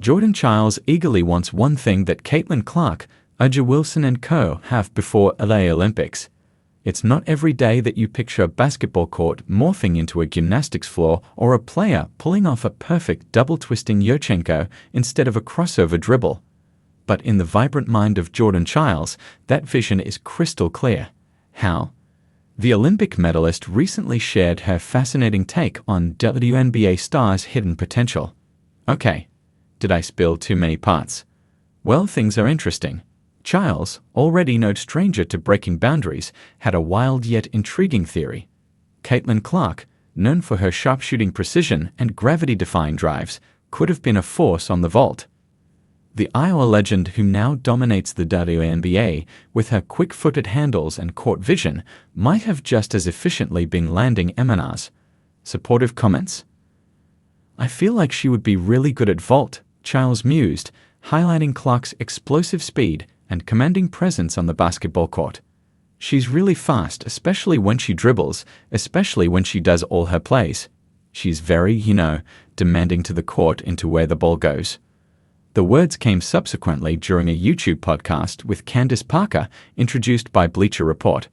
Jordan Chiles eagerly wants one thing that Caitlin Clark, A'ja Wilson and co. have before LA Olympics. It's not every day that you picture a basketball court morphing into a gymnastics floor or a player pulling off a perfect double-twisting Yurchenko instead of a crossover dribble. But in the vibrant mind of Jordan Chiles, that vision is crystal clear. How? The Olympic medalist recently shared her fascinating take on WNBA stars' hidden potential. Okay, did I spill too many parts? Well, things are interesting. Chiles, already no stranger to breaking boundaries, had a wild yet intriguing theory. Caitlin Clark, known for her sharpshooting precision and gravity-defying drives, could have been a force on the vault. The Iowa legend who now dominates the WNBA with her quick-footed handles and court vision might have just as efficiently been landing MNRs. Supportive comments? I feel like she would be really good at vault, Chiles mused, highlighting Clark's explosive speed and commanding presence on the basketball court. She's really fast, especially when she dribbles, especially when she does all her plays. She's very, demanding to the court into where the ball goes. The words came subsequently during a YouTube podcast with Candace Parker, introduced by Bleacher Report.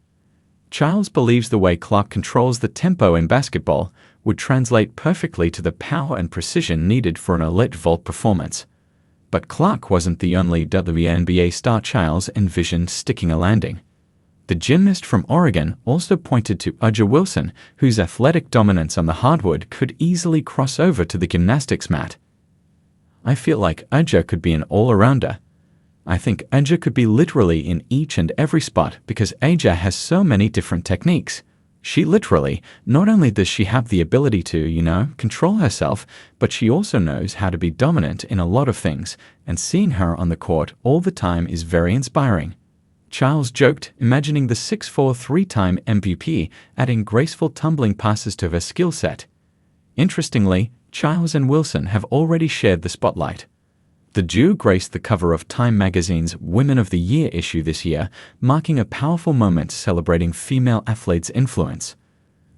Chiles believes the way Clark controls the tempo in basketball would translate perfectly to the power and precision needed for an elite vault performance. But Clark wasn't the only WNBA star Chiles envisioned sticking a landing. The gymnast from Oregon also pointed to A'ja Wilson, whose athletic dominance on the hardwood could easily cross over to the gymnastics mat. I feel like A'ja could be an all-arounder. I think A'ja could be literally in each and every spot because A'ja has so many different techniques. She literally, not only does she have the ability to, control herself, but she also knows how to be dominant in a lot of things, and seeing her on the court all the time is very inspiring. Chiles joked, imagining the 6'4" three-time MVP adding graceful tumbling passes to her skill set. Interestingly, Chiles and Wilson have already shared the spotlight. The duo graced the cover of Time magazine's Women of the Year issue this year, marking a powerful moment celebrating female athletes' influence.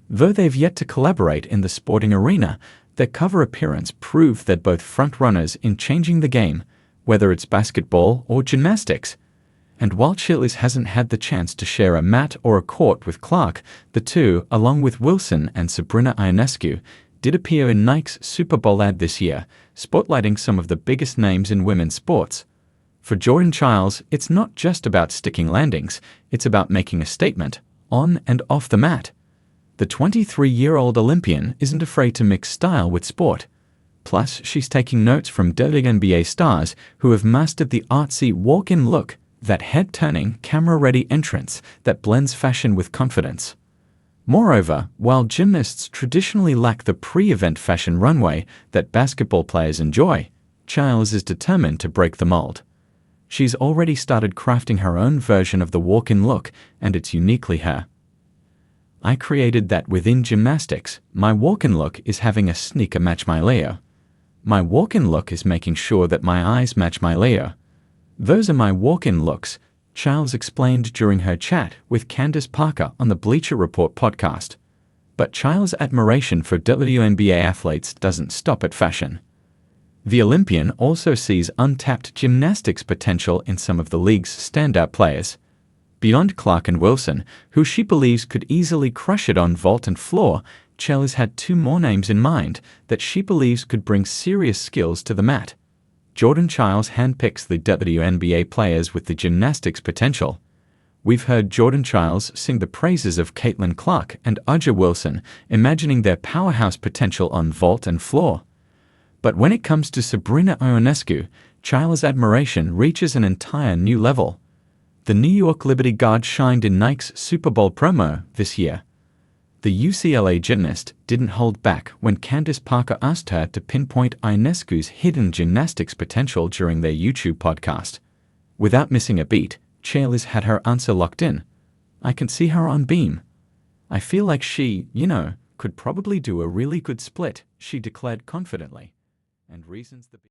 Though they've yet to collaborate in the sporting arena, their cover appearance proved they're both front-runners in changing the game, whether it's basketball or gymnastics. And while Chiles hasn't had the chance to share a mat or a court with Clark, the two, along with Wilson and Sabrina Ionescu, did appear in Nike's Super Bowl ad this year, spotlighting some of the biggest names in women's sports. For Jordan Chiles, it's not just about sticking landings, it's about making a statement, on and off the mat. The 23-year-old Olympian isn't afraid to mix style with sport. Plus, she's taking notes from WNBA stars who have mastered the artsy walk-in look, that head-turning, camera-ready entrance that blends fashion with confidence. Moreover, while gymnasts traditionally lack the pre-event fashion runway that basketball players enjoy, Chiles is determined to break the mold. She's already started crafting her own version of the walk-in look, and it's uniquely her. I created that within gymnastics. My walk-in look is having a sneaker match my Leo. My walk-in look is making sure that my eyes match my Leo. Those are my walk-in looks, Chiles explained during her chat with Candace Parker on the Bleacher Report podcast. But Chiles' admiration for WNBA athletes doesn't stop at fashion. The Olympian also sees untapped gymnastics potential in some of the league's standout players. Beyond Clark and Wilson, who she believes could easily crush it on vault and floor, Chiles had two more names in mind that she believes could bring serious skills to the mat. Jordan Chiles handpicks the WNBA players with the gymnastics potential. We've heard Jordan Chiles sing the praises of Caitlin Clark and A'ja Wilson, imagining their powerhouse potential on vault and floor. But when it comes to Sabrina Ionescu, Chiles' admiration reaches an entire new level. The New York Liberty guard shined in Nike's Super Bowl promo this year. The UCLA gymnast didn't hold back when Candace Parker asked her to pinpoint Ionescu's hidden gymnastics potential during their YouTube podcast. Without missing a beat, Chiles had her answer locked in. I can see her on beam. I feel like she, could probably do a really good split, she declared confidently. And reasons the